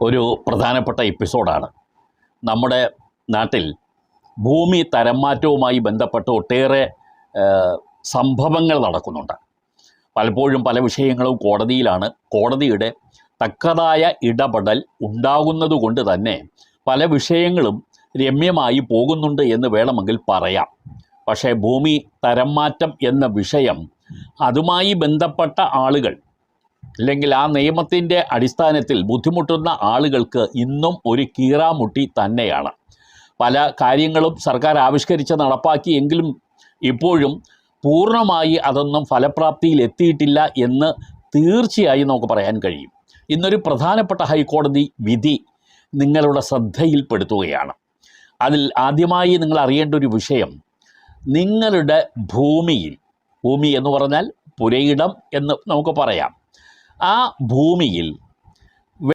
ഒരു പ്രധാനപ്പെട്ട എപ്പിസോഡാണ്. നമ്മുടെ നാട്ടിൽ ഭൂമി തരംമാറ്റവുമായി ബന്ധപ്പെട്ട് ഒട്ടേറെ സംഭവങ്ങൾ നടക്കുന്നുണ്ട്. പലപ്പോഴും പല വിഷയങ്ങളും കോടതിയിലാണ്. കോടതിയുടെ തക്കതായ ഇടപെടൽ ഉണ്ടാകുന്നത് കൊണ്ട് തന്നെ പല വിഷയങ്ങളും രമ്യമായി പോകുന്നുണ്ട് എന്ന് വേണമെങ്കിൽ പറയാം. പക്ഷേ ഭൂമി തരംമാറ്റം എന്ന വിഷയം, അതുമായി ബന്ധപ്പെട്ട ആളുകൾ അല്ലെങ്കിൽ ആ നിയമത്തിൻ്റെ അടിസ്ഥാനത്തിൽ ബുദ്ധിമുട്ടുന്ന ആളുകൾക്ക് ഇന്നും ഒരു കീറാമുട്ടി തന്നെയാണ്. പല കാര്യങ്ങളും സർക്കാർ ആവിഷ്കരിച്ച് നടപ്പാക്കിയെങ്കിലും ഇപ്പോഴും പൂർണ്ണമായി അതൊന്നും ഫലപ്രാപ്തിയിൽ എത്തിയിട്ടില്ല എന്ന് തീർച്ചയായും നമുക്ക് പറയാൻ കഴിയും. ഇന്നൊരു പ്രധാനപ്പെട്ട ഹൈക്കോടതി വിധി നിങ്ങളുടെ ശ്രദ്ധയിൽപ്പെടുത്തുകയാണ്. അതിൽ ആദ്യമായി നിങ്ങൾ അറിയേണ്ട ഒരു വിഷയം, നിങ്ങളുടെ ഭൂമി എന്ന് പറഞ്ഞാൽ പുരയിടം എന്ന് നമുക്ക് പറയാം, ആ ഭൂമിയിൽ